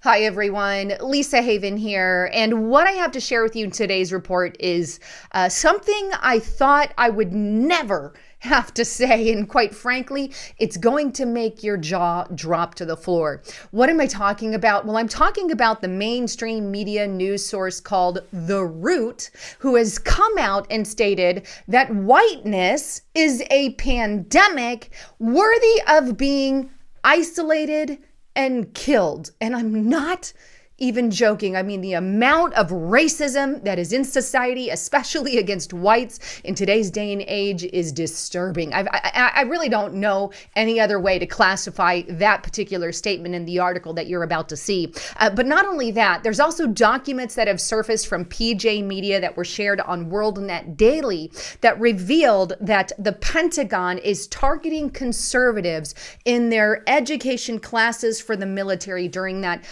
Hi everyone, Lisa Haven here, and what I have to share with you in today's report is something I thought I would never have to say, and quite frankly, it's going to make your jaw drop to the floor. What am I talking about? Well, I'm talking about the mainstream media news source called The Root, who has come out and stated that whiteness is a pandemic worthy of being isolated and killed. And I'm not even joking. I mean, the amount of racism that is in society, especially against whites in today's day and age, is disturbing. I really don't know any other way to classify that particular statement in the article that you're about to see. But not only that, there's also documents that have surfaced from PJ Media that were shared on WorldNet Daily that revealed that the Pentagon is targeting conservatives in their education classes for the military during that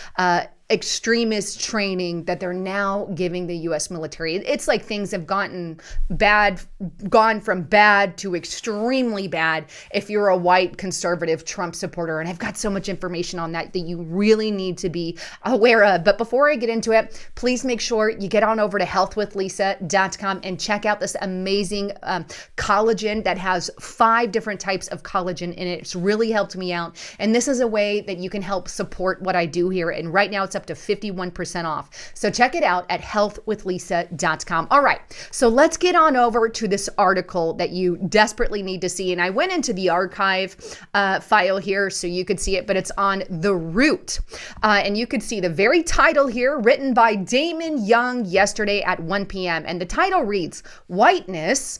extremist training that they're now giving the U.S. military. It's like things have gone from bad to extremely bad if you're a white conservative Trump supporter. And I've got so much information on that you really need to be aware of. But before I get into it, please make sure you get on over to healthwithlisa.com and check out this amazing collagen that has 5 different types of collagen in it. It's really helped me out. And this is a way that you can help support what I do here. And right now it's up to 51% off. So check it out at healthwithlisa.com. All right, so let's get on over to this article that you desperately need to see. And I went into the archive file here so you could see it, but it's on The Root. And you could see the very title here, written by Damon Young yesterday at 1 p.m. And the title reads, "Whiteness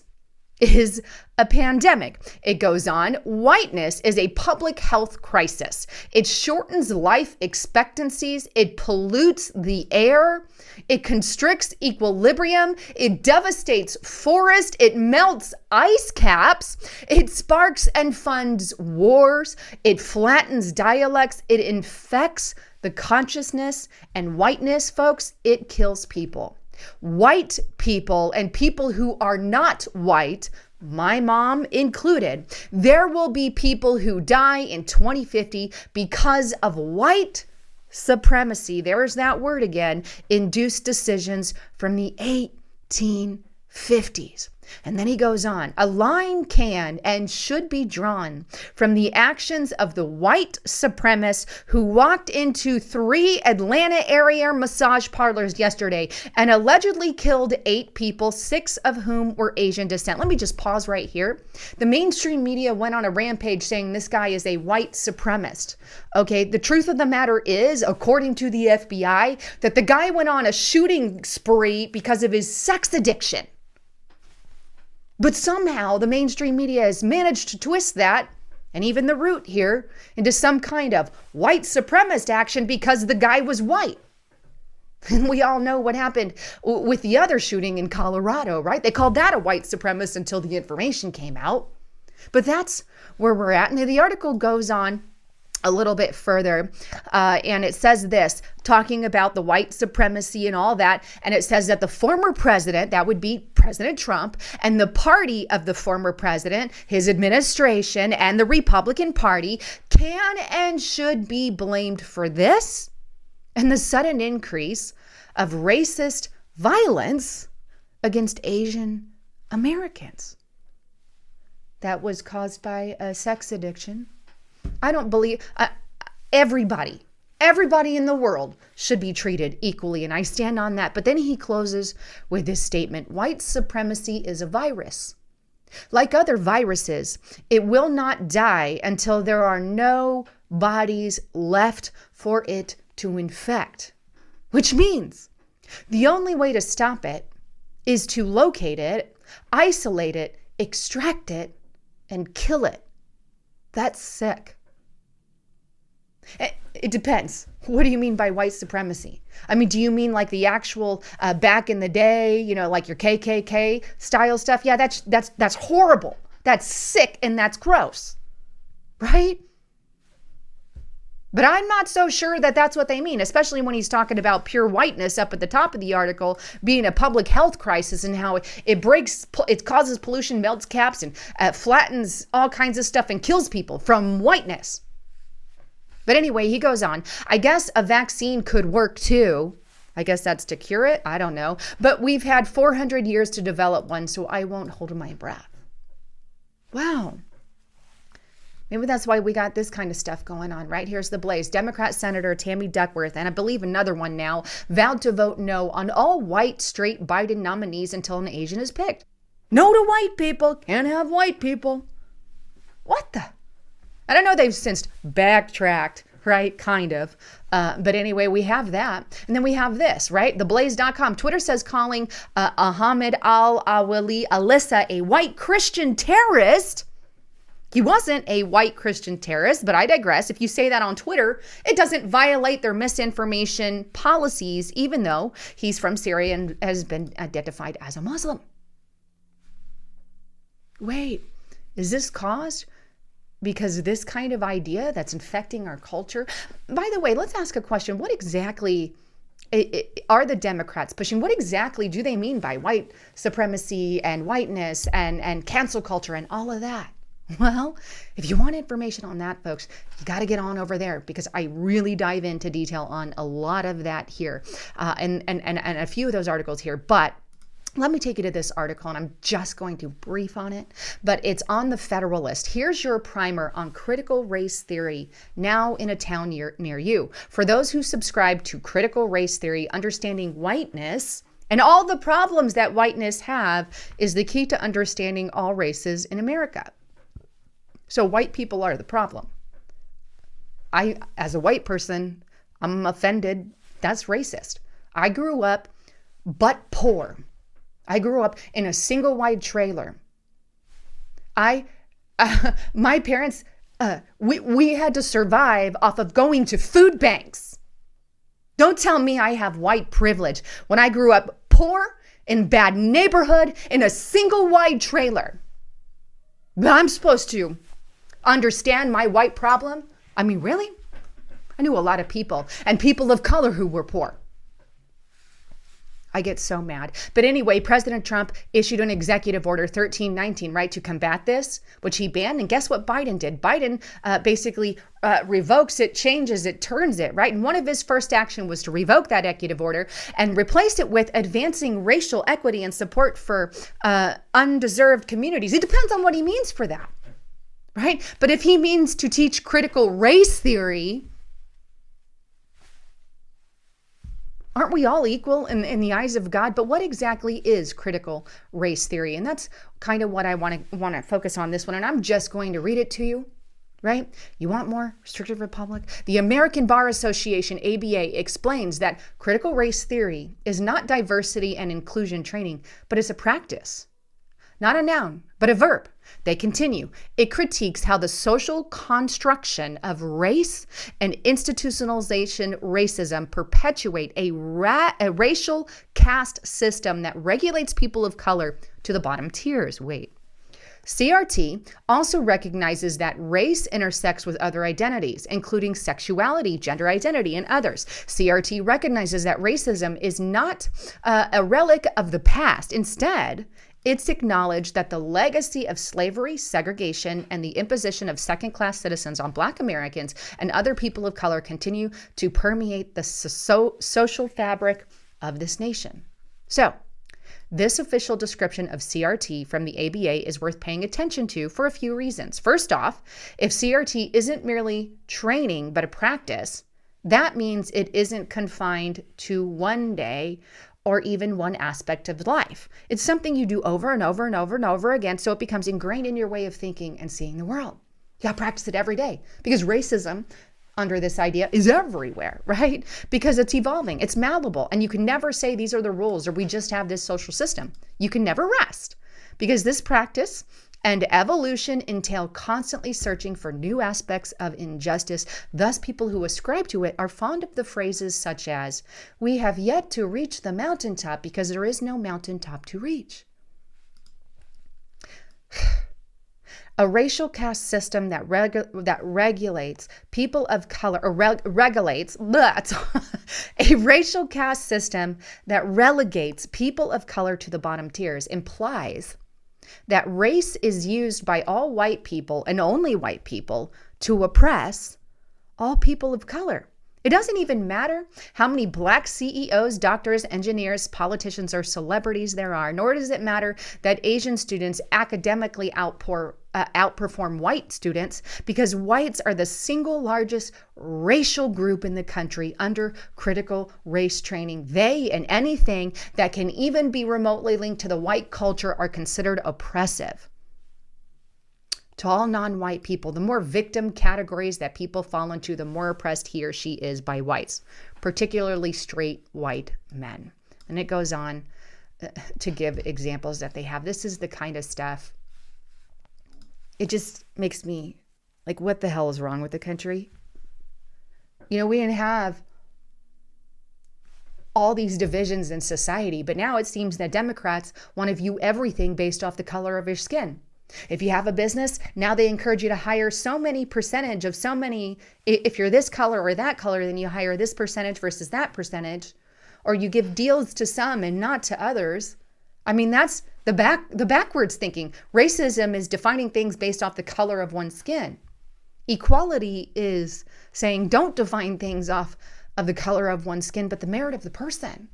is a pandemic." It goes on, "Whiteness is a public health crisis. It shortens life expectancies. It pollutes the air. It constricts equilibrium. It devastates forests. It melts ice caps. It sparks and funds wars. It flattens dialects. It infects the consciousness. And whiteness, folks, it kills people. White people and people who are not white, my mom included, there will be people who die in 2050 because of white supremacy. There's that word again, induced decisions from the 1850s. And then he goes on, "A line can and should be drawn from the actions of the white supremacists who walked into 3 Atlanta area massage parlors yesterday and allegedly killed 8 people, 6 of whom were Asian descent." Let me just pause right here. The mainstream media went on a rampage saying this guy is a white supremacist. Okay, the truth of the matter is, according to the FBI, that the guy went on a shooting spree because of his sex addiction. But somehow the mainstream media has managed to twist that, and even The Root here, into some kind of white supremacist action because the guy was white. And we all know what happened with the other shooting in Colorado, right? They called that a white supremacist until the information came out. But that's where we're at. And the article goes on a little bit further, and it says this, talking about the white supremacy and all that, and it says that the former president, that would be President Trump, and the party of the former president, his administration, and the Republican Party can and should be blamed for this and the sudden increase of racist violence against Asian Americans. That was caused by a sex addiction. I don't believe everybody in the world should be treated equally, and I stand on that. But then he closes with this statement, "White supremacy is a virus. Like other viruses, it will not die until there are no bodies left for it to infect." Which means the only way to stop it is to locate it, isolate it, extract it, and kill it. That's sick. It depends. What do you mean by white supremacy? I mean, do you mean like the actual back in the day, like your KKK style stuff? Yeah, that's horrible. That's sick and that's gross, right? But I'm not so sure that that's what they mean, especially when he's talking about pure whiteness up at the top of the article being a public health crisis and how it causes pollution, melts caps, and flattens all kinds of stuff and kills people from whiteness. But anyway, he goes on. I guess a vaccine could work too. I guess that's to cure it. I don't know. But we've had 400 years to develop one, so I won't hold my breath. Wow. Maybe that's why we got this kind of stuff going on, right? Here's the blaze. Democrat Senator Tammy Duckworth, and I believe another one now, vowed to vote no on all white, straight Biden nominees until an Asian is picked. No to white people. Can't have white people. What the? I don't know. They've since backtracked, right? Kind of. But anyway, we have that. And then we have this, right? Theblaze.com. Twitter says calling Ahmed al-Awali Alyssa a white Christian terrorist. He wasn't a white Christian terrorist, but I digress. If you say that on Twitter, it doesn't violate their misinformation policies, even though he's from Syria and has been identified as a Muslim. Wait, is this caused because this kind of idea that's infecting our culture? By the way, let's ask a question. What exactly are the Democrats pushing? What exactly do they mean by white supremacy and whiteness and cancel culture and all of that? Well, if you want information on that, folks, you got to get on over there because I really dive into detail on a lot of that here and a few of those articles here. But let me take you to this article, and I'm just going to brief on it, but it's on the Federalist. Here's your primer on critical race theory, now in a town near you. For those who subscribe to critical race theory, understanding whiteness and all the problems that whiteness have is the key to understanding all races in America. So white people are the problem. I, as a white person, I'm offended. That's racist. I grew up but poor. I grew up in a single wide trailer. My parents, we had to survive off of going to food banks. Don't tell me I have white privilege when I grew up poor, in bad neighborhood, in a single wide trailer. But I'm supposed to understand my white problem? I mean, really? I knew a lot of people and people of color who were poor. I get so mad. But anyway, President Trump issued an executive order 1319, right, to combat this, which he banned. And guess what Biden did? Biden basically revokes it, changes it, turns it, right? And one of his first action was to revoke that executive order and replace it with advancing racial equity and support for undeserved communities. It depends on what he means for that, right? But if he means to teach critical race theory, aren't we all equal in the eyes of God? But what exactly is critical race theory? And that's kind of what I want to focus on this one. And I'm just going to read it to you, right? You want more? Restrictive Republic? The American Bar Association, ABA, explains that critical race theory is not diversity and inclusion training, but it's a practice. Not a noun, but a verb. They continue. It critiques how the social construction of race and institutionalization racism perpetuate a racial caste system that regulates people of color to the bottom tiers. Wait. CRT also recognizes that race intersects with other identities, including sexuality, gender identity, and others. CRT recognizes that racism is not a relic of the past. Instead, it's acknowledged that the legacy of slavery, segregation, and the imposition of second-class citizens on Black Americans and other people of color continue to permeate the social fabric of this nation. So, this official description of CRT from the ABA is worth paying attention to for a few reasons. First off, if CRT isn't merely training but a practice, that means it isn't confined to one day or even one aspect of life. It's something you do over and over and over and over again, so it becomes ingrained in your way of thinking and seeing the world. You gotta practice it every day because racism under this idea is everywhere, right? Because it's evolving, it's malleable, and you can never say these are the rules or we just have this social system. You can never rest because this practice and evolution entail constantly searching for new aspects of injustice. Thus, people who ascribe to it are fond of the phrases such as, "We have yet to reach the mountaintop because there is no mountaintop to reach." A racial caste system that regulates people of color, or regulates, a racial caste system that relegates people of color to the bottom tiers implies that race is used by all white people and only white people to oppress all people of color. It doesn't even matter how many black CEOs, doctors, engineers, politicians, or celebrities there are, nor does it matter that Asian students academically outperform white students, because whites are the single largest racial group in the country under critical race training. They and anything that can even be remotely linked to the white culture are considered oppressive. To all non-white people, the more victim categories that people fall into, the more oppressed he or she is by whites, particularly straight white men. And it goes on to give examples that they have. This is the kind of stuff, it just makes me like, what the hell is wrong with the country? You know, we didn't have all these divisions in society, but now it seems that Democrats want to view everything based off the color of your skin. If you have a business, now they encourage you to hire so many percentage of so many. If you're this color or that color, then you hire this percentage versus that percentage, or you give deals to some and not to others. I mean, that's the backwards thinking. Racism is defining things based off the color of one's skin. Equality is saying don't define things off of the color of one's skin, but the merit of the person.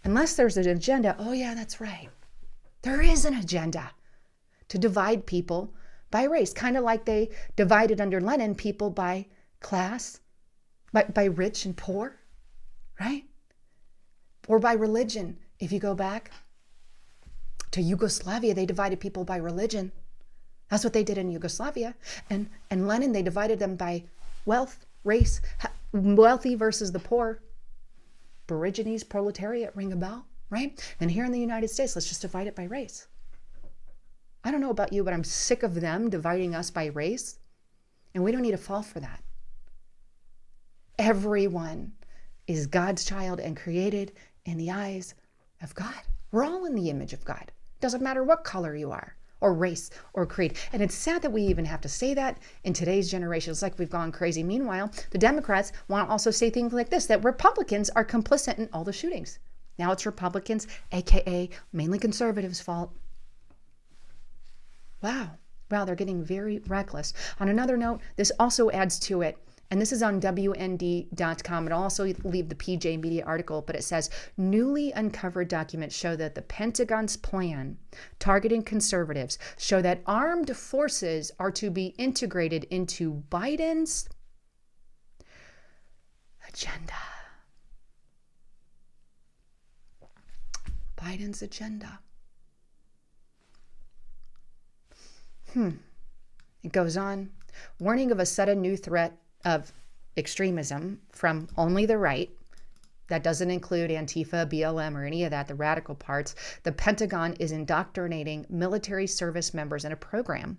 Unless there's an agenda, oh yeah, that's right. There is an agenda to divide people by race, kind of like they divided under Lenin people by class, by rich and poor, right? Or by religion. If you go back to Yugoslavia, they divided people by religion. That's what they did in Yugoslavia. And Lenin, they divided them by wealth, race, wealthy versus the poor. Aborigines, proletariat, ring a bell, right? And here in the United States, let's just divide it by race. I don't know about you, but I'm sick of them dividing us by race. And we don't need to fall for that. Everyone is God's child and created in the eyes of God. We're all in the image of God. Doesn't matter what color you are, or race, or creed. And it's sad that we even have to say that in today's generation. It's like we've gone crazy. Meanwhile, the Democrats want to also say things like this, that Republicans are complicit in all the shootings. Now it's Republicans, aka mainly conservatives' fault. Wow, they're getting very reckless. On another note, this also adds to it, and this is on WND.com. It'll also leave the PJ Media article, but it says, newly uncovered documents show that the Pentagon's plan targeting conservatives show that armed forces are to be integrated into Biden's agenda. Biden's agenda. It goes on. Warning of a sudden new threat of extremism from only the right. That doesn't include Antifa, BLM, or any of that, the radical parts. The Pentagon is indoctrinating military service members in a program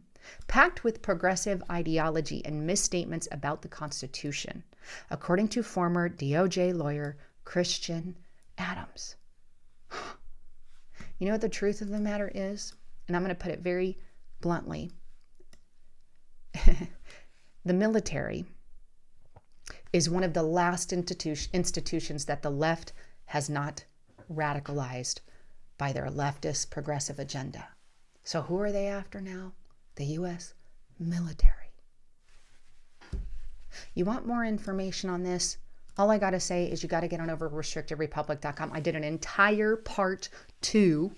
packed with progressive ideology and misstatements about the Constitution, according to former DOJ lawyer Christian Adams. You know what the truth of the matter is? And I'm going to put it very bluntly. The military is one of the last institutions that the left has not radicalized by their leftist progressive agenda. So who are they after now? The U.S. military. You want more information on this? All I got to say is you got to get on over to restrictedrepublic.com. I did an entire part 2.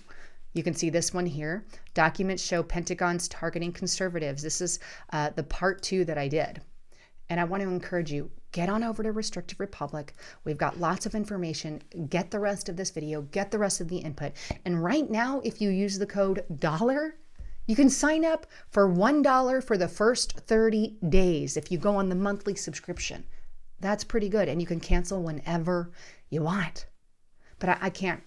You can see this one here. Documents show Pentagon's targeting conservatives. This is the part 2 that I did. And I want to encourage you, get on over to Restricted Republic. We've got lots of information. Get the rest of this video. Get the rest of the input. And right now, if you use the code $, you can sign up for $1 for the first 30 days if you go on the monthly subscription. That's pretty good. And you can cancel whenever you want. But I can't.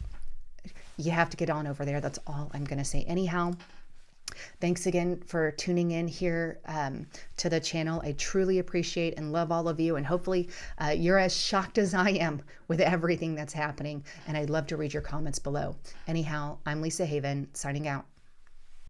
You have to get on over there. That's all I'm going to say. Anyhow, thanks again for tuning in here to the channel. I truly appreciate and love all of you. And hopefully you're as shocked as I am with everything that's happening. And I'd love to read your comments below. Anyhow, I'm Lisa Haven, signing out.